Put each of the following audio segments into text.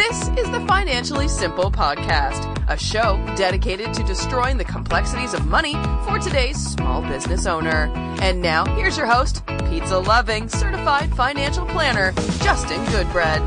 This is the Financially Simple Podcast, a show dedicated to destroying the complexities of money for today's small business owner. And now, here's your host, pizza-loving, certified financial planner, Justin Goodbread.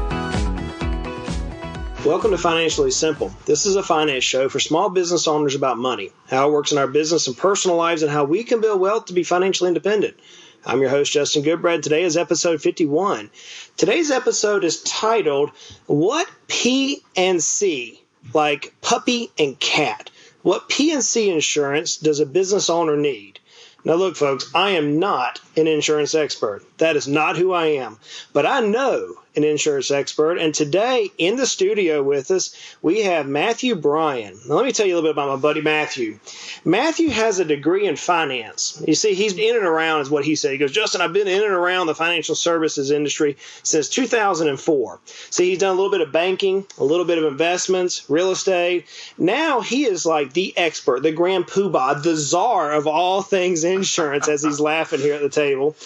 Welcome to Financially Simple. This is a finance show for small business owners about money, how it works in our business and personal lives, and how we can build wealth to be financially independent. I'm your host, Justin Goodbread. Today is episode 51. Today's episode is titled, What P&C, like puppy and cat? What P&C insurance does a business owner need? Now look, folks, I am not an insurance expert. That is not who I am. But I know an insurance expert. And today in the studio with us, we have Matthew Bryan. Now, let me tell you a little bit about my buddy Matthew. Matthew has a degree in finance. You see, he's in and around is what he said. He goes, Justin, I've been in and around the financial services industry since 2004. See, he's done a little bit of banking, a little bit of investments, real estate. Now he is like the expert, the grand poobah, the czar of all things insurance, as he's laughing here at the table.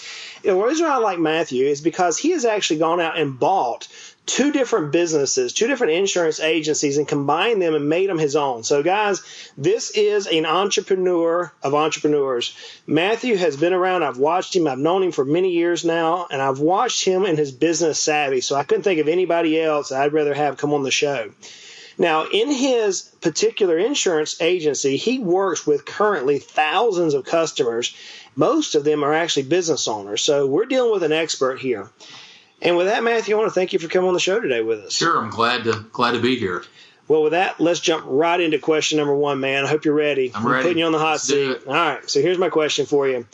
The reason I like Matthew is because he has actually gone out and bought two different businesses, two different insurance agencies, and combined them and made them his own. So, guys, this is an entrepreneur of entrepreneurs. Matthew has been around. I've watched him. I've known him for many years now, and I've watched him and his business savvy. So I couldn't think of anybody else I'd rather have come on the show. Now, in his particular insurance agency, he works with currently thousands of customers. Most of them are actually business owners. So we're dealing with an expert here. And with that, Matthew, I want to thank you for coming on the show today with us. Sure, I'm glad to be here. Well, with that, let's jump right into question number one, man. I hope you're ready. I'm ready. Putting you on the hot Let's seat. All right, so here's my question for you.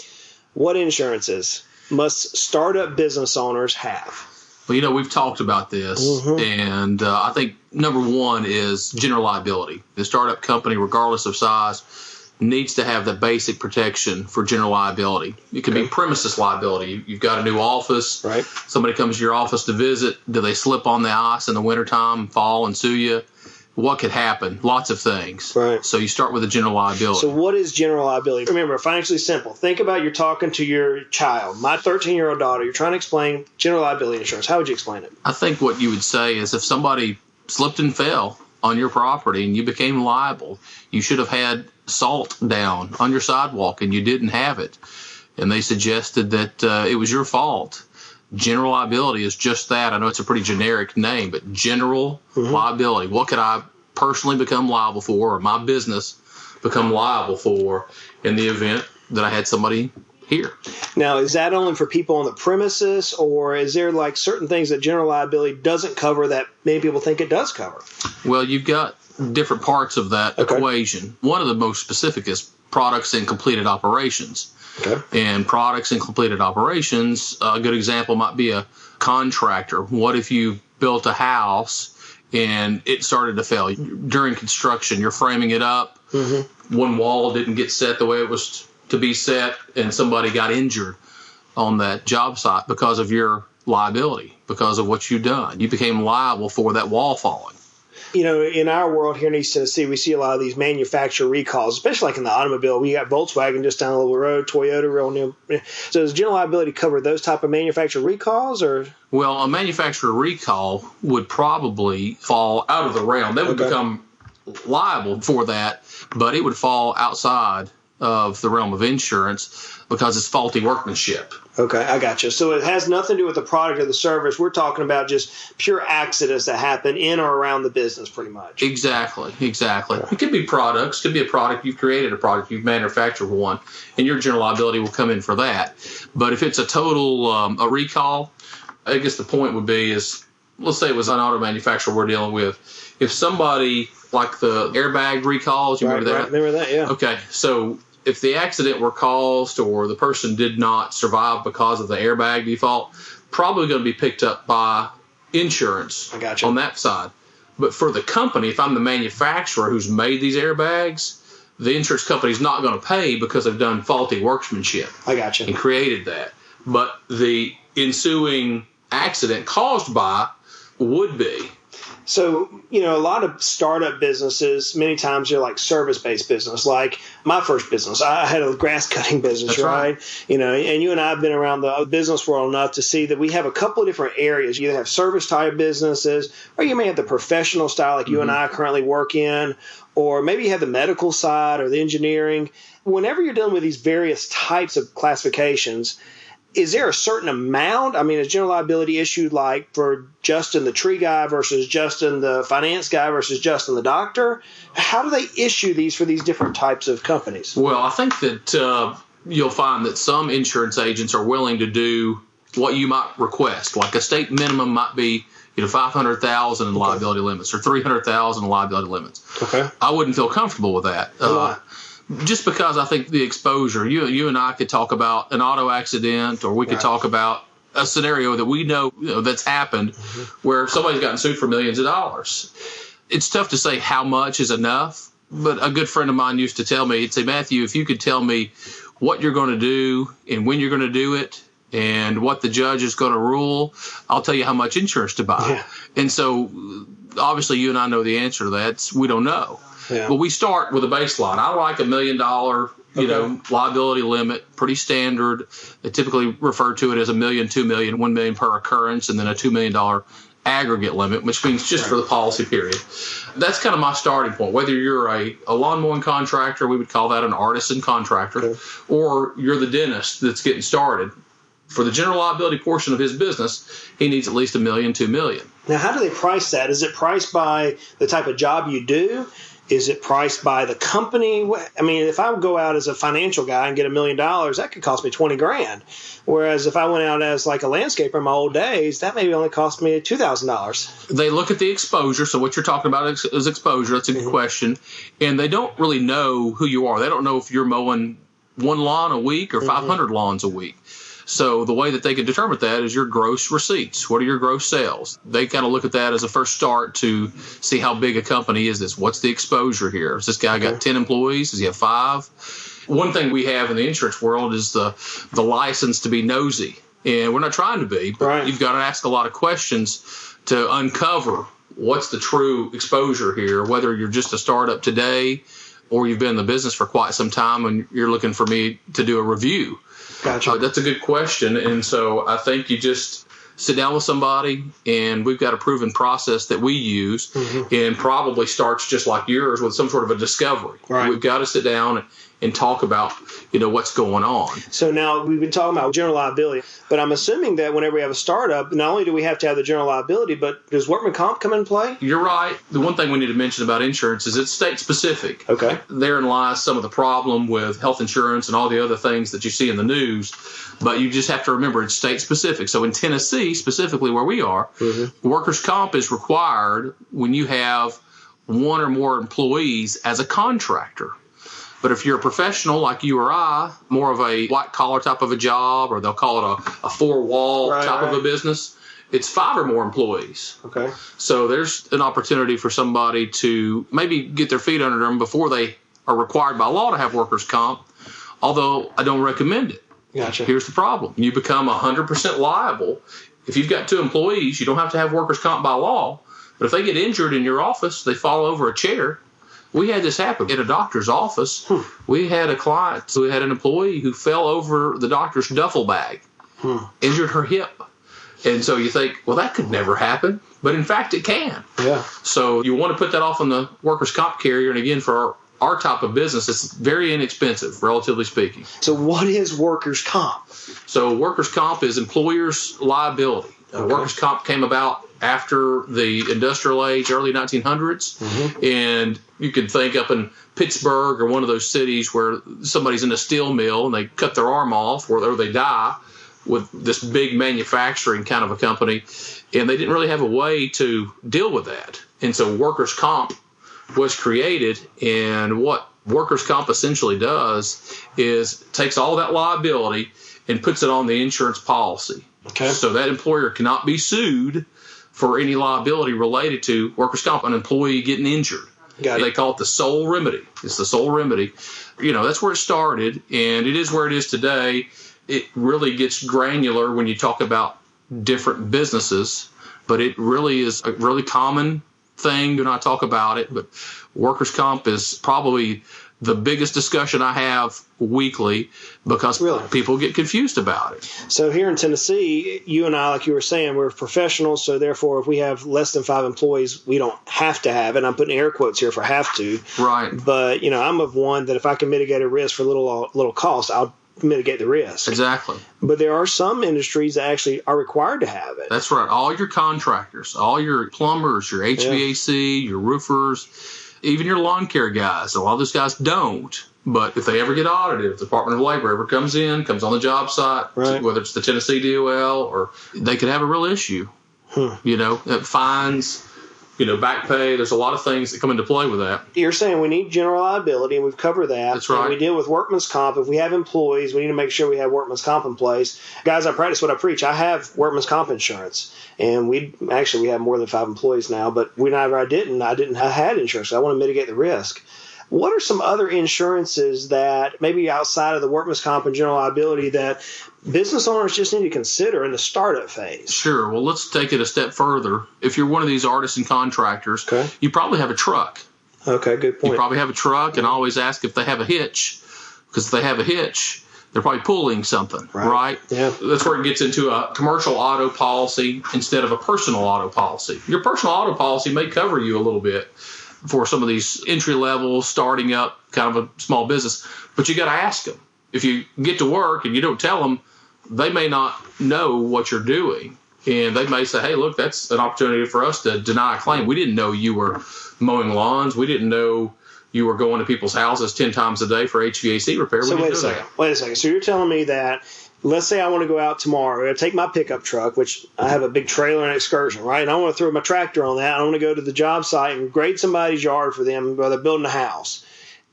What insurances must startup business owners have? Well, we've talked about this, and I think number one is general liability. The startup company, regardless of size, needs to have the basic protection for general liability. It can be premises liability. You've got a new office. Right. Somebody comes to your office to visit. Do they slip on the ice in the wintertime, fall, and sue you? What could happen? Lots of things. Right. So you start with the general liability. So what is general liability? Remember, financially simple. Think about you're talking to your child, my 13-year-old daughter. You're trying to explain general liability insurance. How would you explain it? I think what you would say is if somebody slipped and fell on your property and you became liable, you should have had salt down on your sidewalk and you didn't have it. And they suggested that it was your fault. General liability is just that. I know it's a pretty generic name, but general liability. What could I personally become liable for, or my business become liable for, in the event that I had somebody here? Now, is that only for people on the premises, or is there like certain things that general liability doesn't cover that many people think it does cover? Well, you've got different parts of that equation. One of the most specific is products and completed operations. Okay. And products and completed operations, a good example might be a contractor. What if you built a house and it started to fail? During construction, you're framing it up. One wall didn't get set the way it was to be set, and somebody got injured on that job site because of your liability, because of what you've done. You became liable for that wall falling. In our world here in East Tennessee, we see a lot of these manufacturer recalls, especially like in the automobile. We got Volkswagen just down the little road, Toyota real new. So does general liability cover those type of manufacturer recalls, or? Well, a manufacturer recall would probably fall out of the realm. They would become liable for that, but it would fall outside of the realm of insurance because it's faulty workmanship. Okay, I got you. So it has nothing to do with the product or the service. We're talking about just pure accidents that happen in or around the business, pretty much. Exactly. It could be products. Could be a product. You've created a product. You've manufactured one, and your general liability will come in for that. But if it's a total a recall, I guess the point would be is, let's say it was an auto manufacturer we're dealing with. If somebody, like the airbag recalls, you remember that? Right, remember that, yeah. Okay, so if the accident were caused or the person did not survive because of the airbag default, probably going to be picked up by insurance on that side. But for the company, if I'm the manufacturer who's made these airbags, the insurance company's not going to pay because they've done faulty workmanship. I got you. And created that. But the ensuing accident caused by would be. So, a lot of startup businesses, many times they're like service-based business. Like my first business, I had a grass cutting business, right? And you and I have been around the business world enough to see that we have a couple of different areas. You either have service-type businesses, or you may have the professional style like you and I currently work in, or maybe you have the medical side or the engineering. Whenever you're dealing with these various types of classifications, is there a certain amount? I mean, is general liability issued like for Justin the tree guy versus Justin the finance guy versus Justin the doctor? How do they issue these for these different types of companies? Well, I think that you'll find that some insurance agents are willing to do what you might request. Like a state minimum might be $500,000 in liability limits or $300,000 in liability limits. Okay. I wouldn't feel comfortable with that. Just because I think the exposure, you and I could talk about an auto accident, or we could talk about a scenario that we know, that's happened where somebody's gotten sued for millions of dollars. It's tough to say how much is enough, but a good friend of mine used to tell me, he'd say, Matthew, if you could tell me what you're going to do and when you're going to do it and what the judge is going to rule, I'll tell you how much insurance to buy. Yeah. And so obviously you and I know the answer to that. We don't know. Yeah. But we start with a baseline. I like $1 million, liability limit, pretty standard. They typically refer to it as $1 million, $2 million, $1 million per occurrence, and then a $2 million aggregate limit, which means just for the policy period. That's kind of my starting point. Whether you're a lawn mowing contractor, we would call that an artisan contractor, or you're the dentist that's getting started. For the general liability portion of his business, he needs at least $1 million, $2 million. Now, how do they price that? Is it priced by the type of job you do? Is it priced by the company? I mean, if I would go out as a financial guy and get $1 million, that could cost me $20,000. Whereas if I went out as like a landscaper in my old days, that maybe only cost me $2,000. They look at the exposure. So what you're talking about is exposure. That's a good question. And they don't really know who you are. They don't know if you're mowing one lawn a week or 500 lawns a week. So the way that they can determine that is your gross receipts. What are your gross sales? They kind of look at that as a first start to see how big a company is this. What's the exposure here? Has this guy got 10 employees? Does he have 5? One thing we have in the insurance world is the license to be nosy. And we're not trying to be, but you've got to ask a lot of questions to uncover what's the true exposure here, whether you're just a startup today or you've been in the business for quite some time and you're looking for me to do a review. Gotcha. That's a good question. And so I think you just sit down with somebody, and we've got a proven process that we use, and probably starts just like yours with some sort of a discovery. Right. We've got to sit down and talk about, what's going on. So now we've been talking about general liability, but I'm assuming that whenever we have a startup, not only do we have to have the general liability, but does workman comp come in play? You're right. The one thing we need to mention about insurance is it's state specific. Okay. Therein lies some of the problem with health insurance and all the other things that you see in the news, but you just have to remember it's state specific. So in Tennessee, specifically where we are, workers' comp is required when you have one or more employees as a contractor. But if you're a professional like you or I, more of a white-collar type of a job, or they'll call it a four-wall type of a business, it's 5 or more employees. Okay. So there's an opportunity for somebody to maybe get their feet under them before they are required by law to have workers' comp, although I don't recommend it. Gotcha. Here's the problem. You become 100% liable. If you've got 2 employees, you don't have to have workers' comp by law. But if they get injured in your office, they fall over a chair. We had this happen at a doctor's office. We had a client who had an employee who fell over the doctor's duffel bag, injured her hip. And so you think, well, that could never happen. But in fact, it can. Yeah. So you want to put that off on the workers' comp carrier. And again, for our type of business, it's very inexpensive, relatively speaking. So what is workers' comp? So workers' comp is employer's liability. Workers' comp came about after the industrial age, early 1900s. And you could think up in Pittsburgh or one of those cities where somebody's in a steel mill and they cut their arm off or they die with this big manufacturing kind of a company. And they didn't really have a way to deal with that. And so workers' comp was created. And what workers' comp essentially does is takes all that liability and puts it on the insurance policy. Okay. So that employer cannot be sued for any liability related to workers' comp, an employee getting injured. They call it the sole remedy. It's the sole remedy. That's where it started, and it is where it is today. It really gets granular when you talk about different businesses, but it really is a really common thing. Do not talk about it, but workers' comp is probably the biggest discussion I have weekly because people get confused about it. So here in Tennessee, you and I, like you were saying, we're professionals. So therefore, if we have less than 5 employees, we don't have to have it. I'm putting air quotes here for have to. Right. But, I'm of one that if I can mitigate a risk for little cost, I'll mitigate the risk. Exactly. But there are some industries that actually are required to have it. That's right. All your contractors, all your plumbers, your HVAC, your roofers, even your lawn care guys. A lot of those guys don't. But if they ever get audited, if the Department of Labor ever comes on the job site, whether it's the Tennessee DOL, or they could have a real issue. Fines, back pay. There's a lot of things that come into play with that. You're saying we need general liability, and we've covered that. That's right. And we deal with workman's comp. If we have employees, we need to make sure we have workman's comp in place. Guys, I practice what I preach. I have workman's comp insurance, and we have more than 5 employees now. But whenever I had insurance. So I want to mitigate the risk. What are some other insurances that maybe outside of the workman's comp and general liability that business owners just need to consider in the startup phase? Sure. Well, let's take it a step further. If you're one of these artists and contractors, you probably have a truck. Okay, good point. You probably have a truck, and I always ask if they have a hitch, because if they have a hitch, they're probably pulling something, right? Yeah. That's where it gets into a commercial auto policy instead of a personal auto policy. Your personal auto policy may cover you a little bit for some of these entry-level, starting up kind of a small business. But you got to ask them. If you get to work and you don't tell them, they may not know what you're doing. And they may say, hey, look, that's an opportunity for us to deny a claim. We didn't know you were mowing lawns. We didn't know you were going to people's houses 10 times a day for HVAC repair. So wait a second. So you're telling me that, let's say I want to go out tomorrow. I take my pickup truck, which I have a big trailer and excursion, right? And I want to throw my tractor on that. I want to go to the job site and grade somebody's yard for them while they're building a house.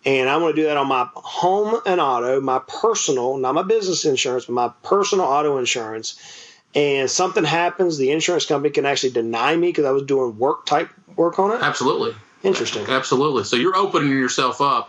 And I want to do that on my home and auto, my personal, not my business insurance, but my personal auto insurance. And something happens, the insurance company can actually deny me because I was doing work on it? Absolutely. Interesting. Absolutely. So you're opening yourself up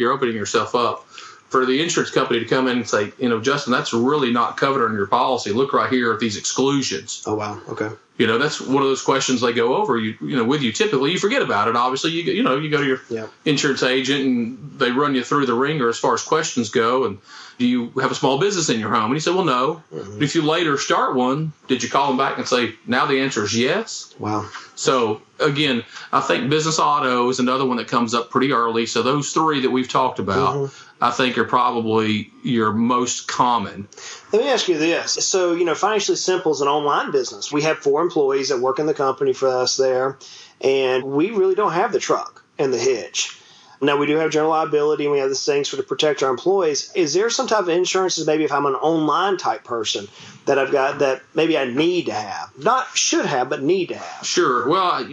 for the insurance company to come in and say, Justin, that's really not covered in your policy. Look right here at these exclusions. Oh, wow. Okay. That's one of those questions they go over with you. Typically, you forget about it. Obviously, you go to your insurance agent and they run you through the ringer as far as questions go. And do you have a small business in your home? And you say, well, no. Mm-hmm. But if you later start one, did you call them back and say, now the answer is yes? Wow. So, again, I think business auto is another one that comes up pretty early. So those 3 that we've talked about, I think are probably your most common. Let me ask you this. So, Financially Simple is an online business. We have 4 employees that work in the company for us there, and we really don't have the truck and the hitch. Now, we do have general liability, and we have these things to protect our employees. Is there some type of insurances, maybe if I'm an online type person, that I've got that maybe I need to have? Not should have, but need to have. Sure. Well,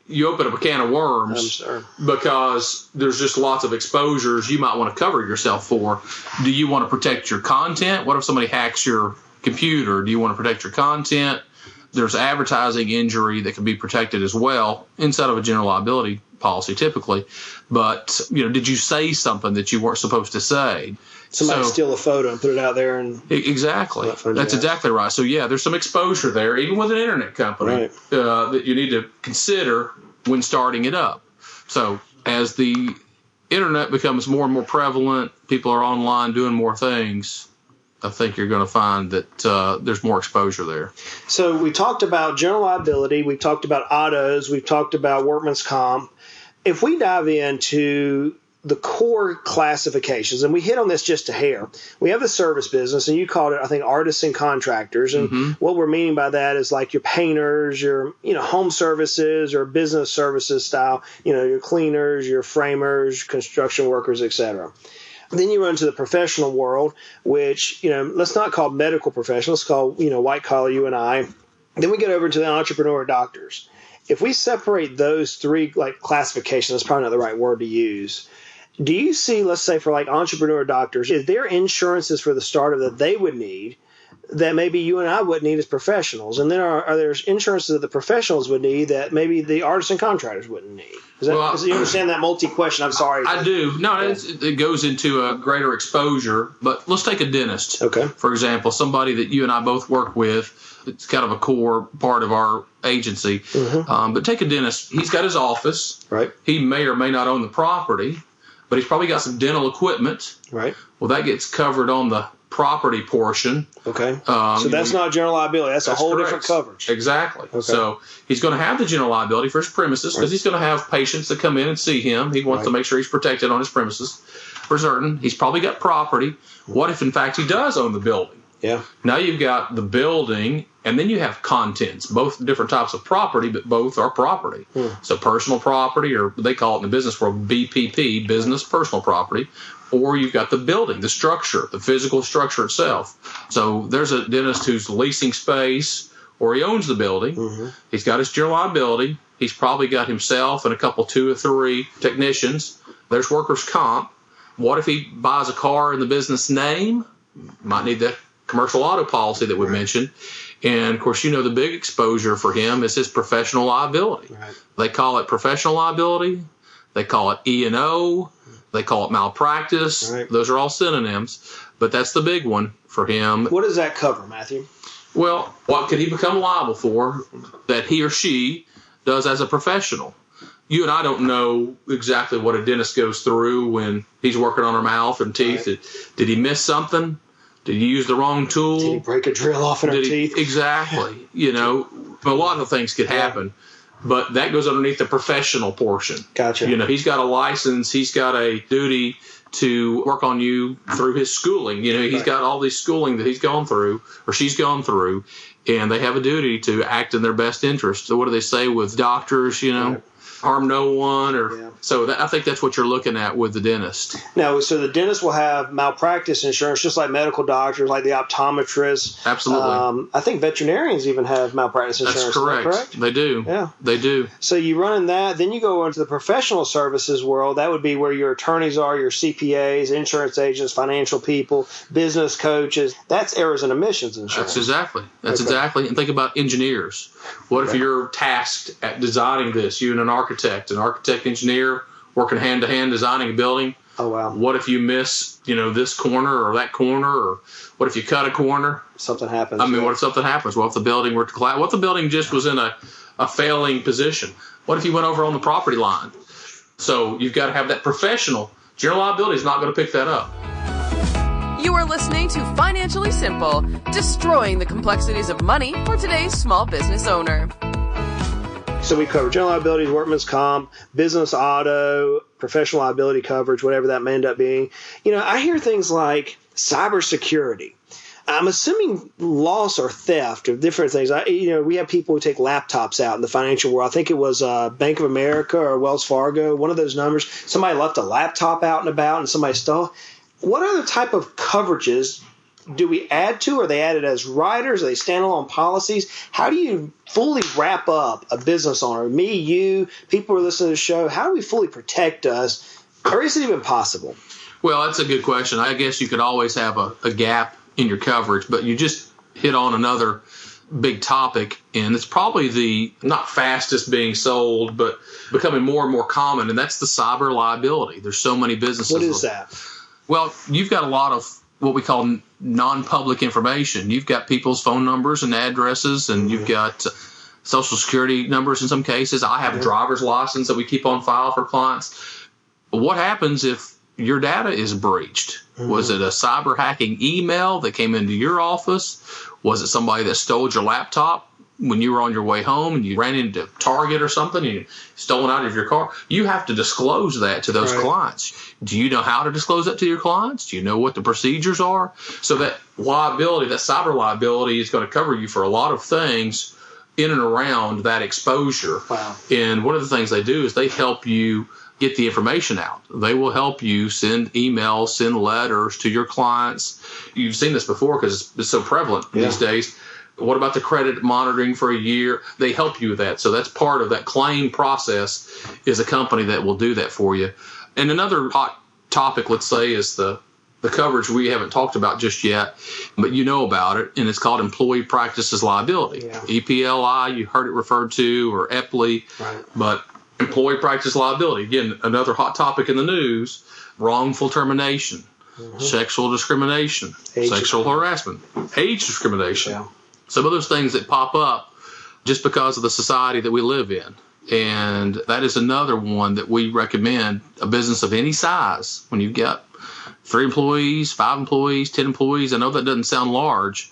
you open up a can of worms because there's just lots of exposures you might want to cover yourself for. Do you want to protect your content? What if somebody hacks your computer? Do you want to protect your content? There's advertising injury that can be protected as well inside of a general liability policy typically. But, did you say something that you weren't supposed to say? Somebody steal a photo and put it out there. Exactly. That's exactly right. So, there's some exposure there, even with an internet company, that you need to consider when starting it up. So as the internet becomes more and more prevalent, people are online doing more things, I think you're going to find that there's more exposure there. So we talked about general liability. We've talked about autos. We've talked about workman's comp. If we dive into the core classifications, and we hit on this just a hair. We have the service business, and you called it, I think, artists and contractors. And what we're meaning by that is like your painters, your home services or business services style, your cleaners, your framers, construction workers, etc. Then you run to the professional world, which, let's not call medical professionals, call, white collar, you and I. Then we get over to the entrepreneur doctors. If we separate those 3 classifications, that's probably not the right word to use. Do you see, let's say for entrepreneur doctors, is there insurances for the startup that they would need that maybe you and I wouldn't need as professionals? And then are there insurances that the professionals would need that maybe the artists and contractors wouldn't need? Do you understand that multi-question? I'm sorry. I do. No, it goes into a greater exposure. But let's take a dentist, for example, somebody that you and I both work with. It's kind of a core part of our agency. But take a dentist. He's got his office. Right. He may or may not own the property, but he's probably got some dental equipment. Right. Well, that gets covered on the property portion. Okay. So that's not general liability. That's a whole different coverage. Exactly. Okay. So he's going to have the general liability for his premises because he's going to have patients that come in and see him. He wants to make sure he's protected on his premises for certain. He's probably got property. What if, in fact, he does own the building? Yeah. Now you've got the building, and then you have contents, both different types of property, but both are property. So personal property, or they call it in the business world BPP, business personal property, or you've got the building, the structure, the physical structure itself. So there's a dentist who's leasing space, or he owns the building. He's got his general liability. He's probably got himself and a couple, 2 or 3 technicians. There's workers' comp. What if he buys a car in the business name? Might need that commercial auto policy that we mentioned. And, of course, the big exposure for him is his professional liability. Right. They call it professional liability. They call it E&O. They call it malpractice. Right. Those are all synonyms. But that's the big one for him. What does that cover, Matthew? Well, what could he become liable for that he or she does as a professional? You and I don't know exactly what a dentist goes through when he's working on her mouth and teeth. Right. Did he miss something? Did he use the wrong tool? Did he break a drill off in her teeth? Exactly. A lot of things could happen. But that goes underneath the professional portion. Gotcha. He's got a license. He's got a duty to work on you through his schooling. He's got all this schooling that he's gone through or she's gone through, and they have a duty to act in their best interest. So what do they say with doctors, harm no one, so I think that's what you're looking at with the dentist. Now, so the dentist will have malpractice insurance, just like medical doctors, like the optometrists. Absolutely. I think veterinarians even have malpractice insurance. That's correct. Is that correct? They do. Yeah, they do. So you run in that, then you go into the professional services world. That would be where your attorneys are, your CPAs, insurance agents, financial people, business coaches. That's errors and omissions insurance. That's exactly. And think about engineers. What if you're tasked at designing this? You and an architect engineer working hand to hand designing a building. Oh wow! What if you miss this corner or that corner, or what if you cut a corner? Something happens. What if something happens? What if the building were to collapse? What if the building just was in a failing position? What if you went over on the property line? So you've got to have that professional. General liability is not going to pick that up. You are listening to Financially Simple, destroying the complexities of money for today's small business owner. So we cover general liability, workman's comp, business auto, professional liability coverage, whatever that may end up being. I hear things like cybersecurity. I'm assuming loss or theft of different things. We have people who take laptops out in the financial world. I think it was Bank of America or Wells Fargo, one of those numbers. Somebody left a laptop out and about and somebody stole. What other type of coverages do we add to? Are they added as riders? Are they standalone policies? How do you fully wrap up a business owner? Me, you, people who are listening to the show, how do we fully protect us? Or is it even possible? Well, that's a good question. I guess you could always have a gap in your coverage, but you just hit on another big topic, and it's probably the not fastest being sold, but becoming more and more common, and that's the cyber liability. There's so many businesses. What is that? Well, you've got a lot of what we call non-public information. You've got people's phone numbers and addresses, and you've got Social Security numbers in some cases. I have a driver's license that we keep on file for clients. What happens if your data is breached? Was it a cyber hacking email that came into your office? Was it somebody that stole your laptop when you were on your way home and you ran into Target or something and you stolen out of your car? You have to disclose that to those clients. Do you know how to disclose that to your clients? Do you know what the procedures are? So that liability, that cyber liability, is going to cover you for a lot of things in and around that exposure. Wow. And one of the things they do is they help you get the information out. They will help you send emails, send letters to your clients. You've seen this before because it's so prevalent these days. What about the credit monitoring for a year? They help you with that. So that's part of that claim process, is a company that will do that for you. And another hot topic, let's say, is the the coverage we haven't talked about just yet, but you know about it, and it's called Employee Practices Liability. Yeah. EPLI, you heard it referred to, or EPLI, right. But Employee Practice Liability, again, another hot topic in the news, wrongful termination, sexual discrimination, sexual harassment, age discrimination. Yeah. Some of those things that pop up just because of the society that we live in. And that is another one that we recommend a business of any size. When you've got 3 employees, 5 employees, 10 employees, I know that doesn't sound large,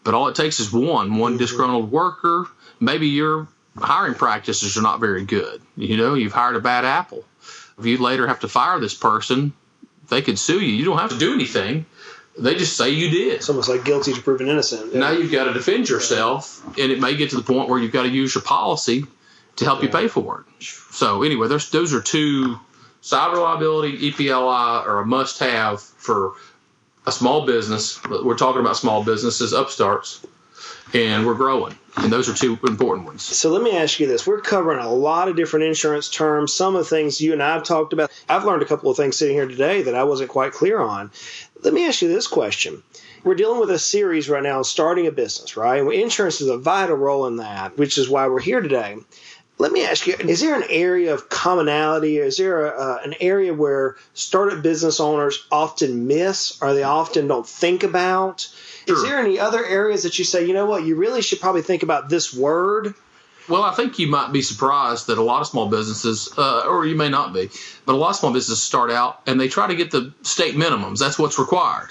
but all it takes is one disgruntled worker. Maybe your hiring practices are not very good. You've hired a bad apple. If you later have to fire this person, they could sue you. You don't have to do anything. They just say you did. It's almost like guilty to proven innocent. Now you've got to defend yourself, and it may get to the point where you've got to use your policy to help you pay for it. So anyway, those are 2, cyber liability, EPLI, are a must-have for a small business. We're talking about small businesses, upstarts, and we're growing. And those are 2 important ones. So let me ask you this. We're covering a lot of different insurance terms. Some of the things you and I have talked about. I've learned a couple of things sitting here today that I wasn't quite clear on. Let me ask you this question. We're dealing with a series right now, starting a business, right? And insurance is a vital role in that, which is why we're here today. Let me ask you, is there an area of commonality? Is there an area where startup business owners often miss or they often don't think about? Sure. Is there any other areas that you say, you know what, you really should probably think about this word? Well, I think you might be surprised that a lot of small businesses, or you may not be, but a lot of small businesses start out and they try to get the state minimums. That's what's required.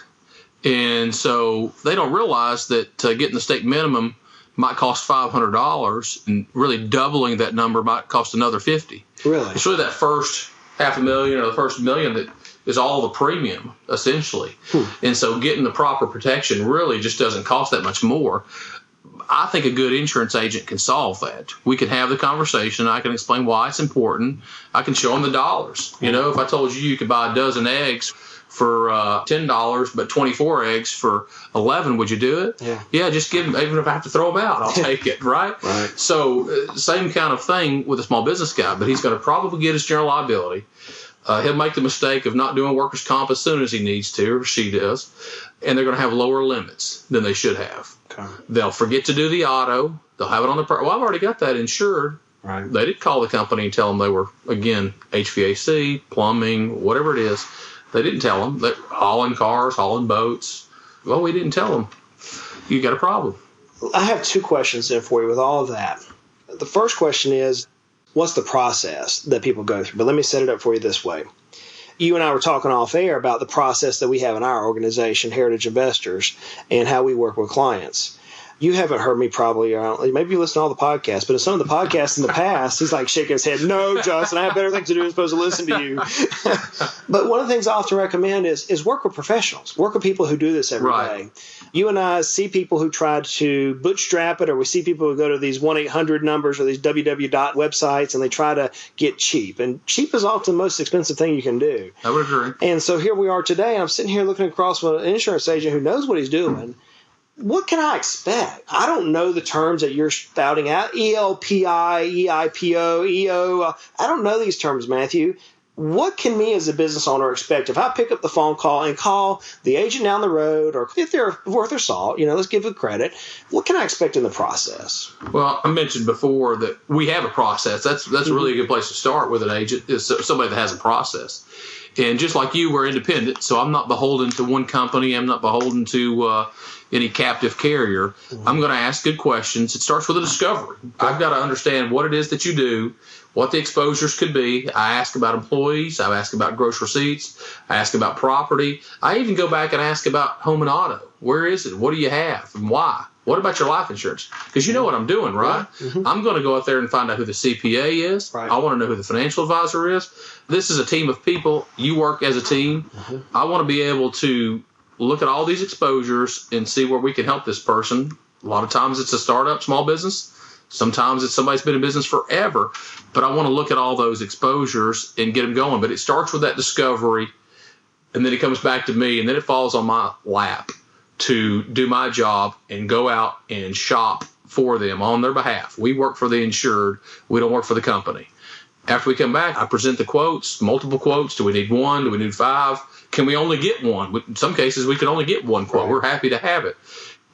And so they don't realize that getting the state minimum might cost $500, and really doubling that number might cost another $50. Really? It's really that first $500,000 or the first $1 million that is all the premium, essentially. And so getting the proper protection really just doesn't cost that much more. I think a good insurance agent can solve that. We can have the conversation. I can explain why it's important. I can show them the dollars. If I told you could buy a dozen eggs for $10, but 24 eggs for $11, would you do it? Yeah, just give them, even if I have to throw them out, I'll take it, right? So same kind of thing with a small business guy, but he's going to probably get his general liability. He'll make the mistake of not doing workers' comp as soon as he needs to, or she does, and they're going to have lower limits than they should have. Okay. They'll forget to do the auto. They'll have it on the well, I've already got that insured. Right. They did call the company and tell them they were, again, HVAC, plumbing, whatever it is. They didn't tell them. They're hauling cars, hauling boats. Well, we didn't tell them. You got a problem. I have 2 questions then for you with all of that. The first question is, what's the process that people go through? But let me set it up for you this way. You and I were talking off air about the process that we have in our organization, Heritage Investors, and how we work with clients. You haven't heard me probably, maybe you listen to all the podcasts, but in some of the podcasts in the past, he's like shaking his head, no, Justin, I have better things to do than supposed to listen to you. But one of the things I often recommend is work with professionals, work with people who do this every day. You and I see people who try to bootstrap it, or we see people who go to these 1-800 numbers or these www websites and they try to get cheap. And cheap is often the most expensive thing you can do. I would agree. And so here we are today, and I'm sitting here looking across with an insurance agent who knows what he's doing. What can I expect? I don't know the terms that you're spouting out. ELPI, EIPO, EO. I don't know these terms, Matthew. What can me as a business owner expect if I pick up the phone call and call the agent down the road, or if they're worth their salt, let's give them credit. What can I expect in the process? Well, I mentioned before that we have a process. That's really a good place to start with an agent, is somebody that has a process. And just like you, we're independent, so I'm not beholden to one company. I'm not beholden to any captive carrier. I'm going to ask good questions. It starts with a discovery. I've got to understand what it is that you do, what the exposures could be. I ask about employees. I ask about gross receipts. I ask about property. I even go back and ask about home and auto. Where is it? What do you have and why? What about your life insurance? Because you know what I'm doing, right? I'm going to go out there and find out who the CPA is. Right. I want to know who the financial advisor is. This is a team of people. You work as a team. I want to be able to look at all these exposures and see where we can help this person. A lot of times it's a startup, small business. Sometimes it's somebody's been in business forever. But I want to look at all those exposures and get them going. But it starts with that discovery, and then it comes back to me, and then it falls on my lap to do my job and go out and shop for them on their behalf. We work for the insured. We don't work for the company. After we come back, I present the quotes, multiple quotes. Do we need one? Do we need 5? Can we only get one? In some cases, we can only get one quote. Right. We're happy to have it.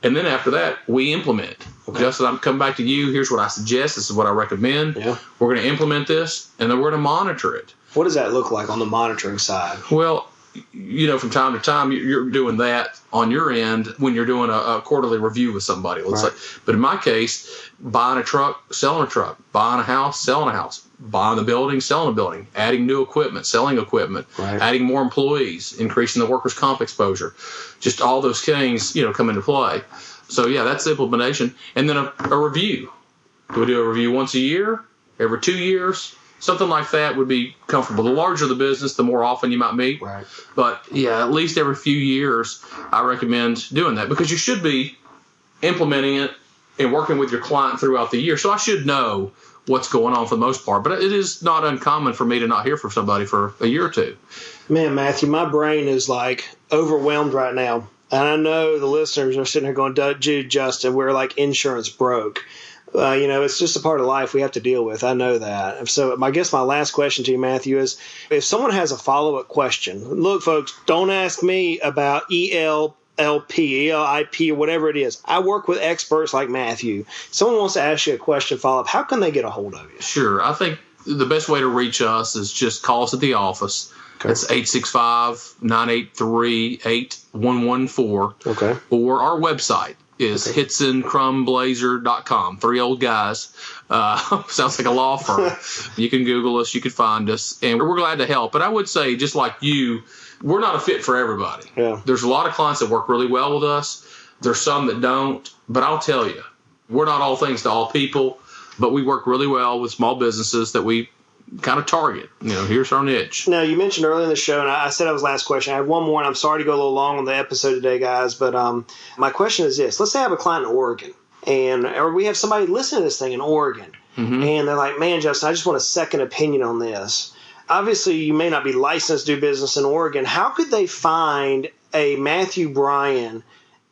And then after that, we implement. Okay. Justin, I'm coming back to you. Here's what I suggest. This is what I recommend. Yeah. We're going to implement this, and then we're going to monitor it. What does that look like on the monitoring side? Well, from time to time, you're doing that on your end when you're doing a quarterly review with somebody, let's say. But in my case, buying a truck, selling a truck, buying a house, selling a house, buying a building, selling a building, adding new equipment, selling equipment, adding more employees, increasing the workers' comp exposure. Just all those things, come into play. So, yeah, that's the implementation. And then a review. Do we do a review once a year, every 2 years? Something like that would be comfortable. The larger the business, the more often you might meet. Right. But, yeah, at least every few years, I recommend doing that because you should be implementing it and working with your client throughout the year. So I should know what's going on for the most part. But it is not uncommon for me to not hear from somebody for a year or two. Man, Matthew, my brain is like overwhelmed right now. And I know the listeners are sitting here going, dude, Justin, we're like insurance broke. It's just a part of life we have to deal with. I know that. So I guess my last question to you, Matthew, is if someone has a follow-up question, look, folks, don't ask me about ELP, ELIP, or whatever it is. I work with experts like Matthew. If someone wants to ask you a question, follow-up, how can they get a hold of you? Sure. I think the best way to reach us is just call us at the office. Okay. It's 865-983-8114. Okay. Or our website is HitsonCrumbBlazer.com. 3 old guys. Sounds like a law firm. You can Google us. You can find us. And we're glad to help. But I would say, just like you, we're not a fit for everybody. Yeah. There's a lot of clients that work really well with us. There's some that don't. But I'll tell you, we're not all things to all people. But we work really well with small businesses that we kind of target. Here's our niche. Now, you mentioned earlier in the show, and I said that was the last question. I have one more, and I'm sorry to go a little long on the episode today, guys, but my question is this. Let's say I have a client in Oregon, or we have somebody listening to this thing in Oregon, and they're like, man, Justin, I just want a second opinion on this. Obviously, you may not be licensed to do business in Oregon. How could they find a Matthew Bryan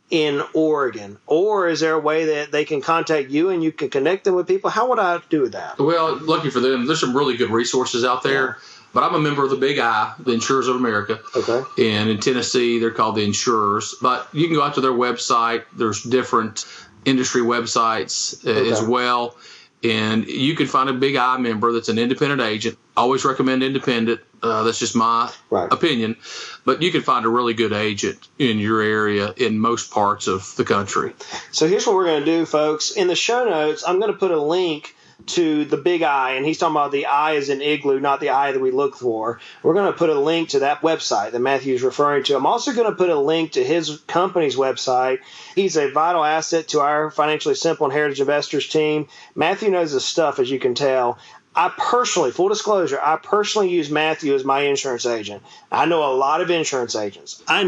in Oregon? Or is there a way that they can contact you and you can connect them with people? How would I do that? Well, lucky for them, there's some really good resources out there. Yeah. But I'm a member of the Big I, the Insurers of America. Okay. And in Tennessee, they're called the Insurers. But you can go out to their website. There's different industry websites as well. And you can find a Big I member that's an independent agent. I always recommend independent. That's just my opinion. But you can find a really good agent in your area in most parts of the country. So here's what we're going to do, folks. In the show notes, I'm going to put a link to the Big I, and he's talking about the I as in igloo, not the I that we look for. We're going to put a link to that website that Matthew's referring to. I'm also going to put a link to his company's website. He's a vital asset to our Financially Simple and Heritage Investors team. Matthew knows his stuff, as you can tell. Full disclosure, I personally use Matthew as my insurance agent. I know a lot of insurance agents. I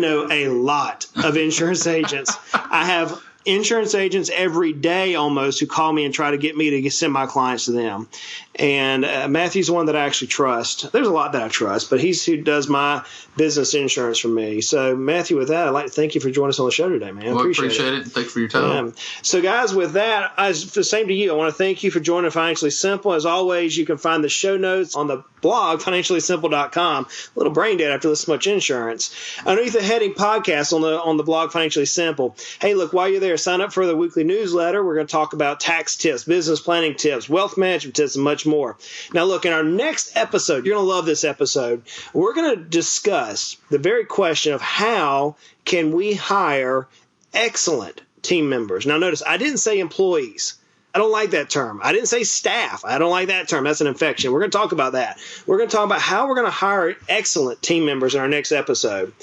have insurance agents every day almost who call me and try to get me to send my clients to them. And Matthew's the one that I actually trust. There's a lot that I trust, but he's who does my business insurance for me. So, Matthew, with that, I'd like to thank you for joining us on the show today, man. Well, appreciate it. Thanks for your time. So, guys, with that, the same to you. I want to thank you for joining Financially Simple. As always, you can find the show notes on the blog, financiallysimple.com. A little brain dead after listening to much insurance. Underneath the heading podcast on the blog, Financially Simple. Hey, look, while you're there, sign up for the weekly newsletter. We're going to talk about tax tips, business planning tips, wealth management tips, and much more. Now, look, in our next episode, you're going to love this episode. We're going to discuss the very question of how can we hire excellent team members. Now, notice I didn't say employees. I don't like that term. I didn't say staff. I don't like that term. That's an infection. We're going to talk about that. We're going to talk about how we're going to hire excellent team members in our next episode.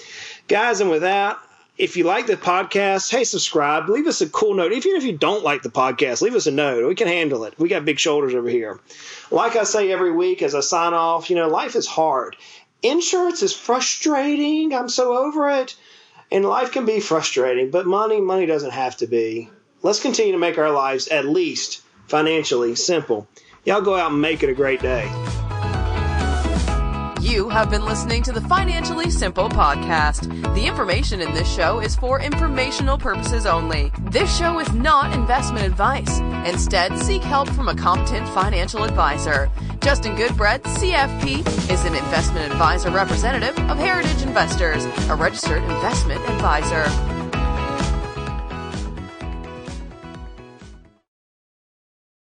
Guys, and with that, if you like the podcast, hey, subscribe. Leave us a cool note. Even if you don't like the podcast, leave us a note. We can handle it. We got big shoulders over here. Like I say every week as I sign off, life is hard. Insurance is frustrating. I'm so over it. And life can be frustrating, but money doesn't have to be. Let's continue to make our lives at least financially simple. Y'all go out and make it a great day. You have been listening to the Financially Simple Podcast. The information in this show is for informational purposes only. This show is not investment advice. Instead, seek help from a competent financial advisor. Justin Goodbread, CFP, is an investment advisor representative of Heritage Investors, a registered investment advisor.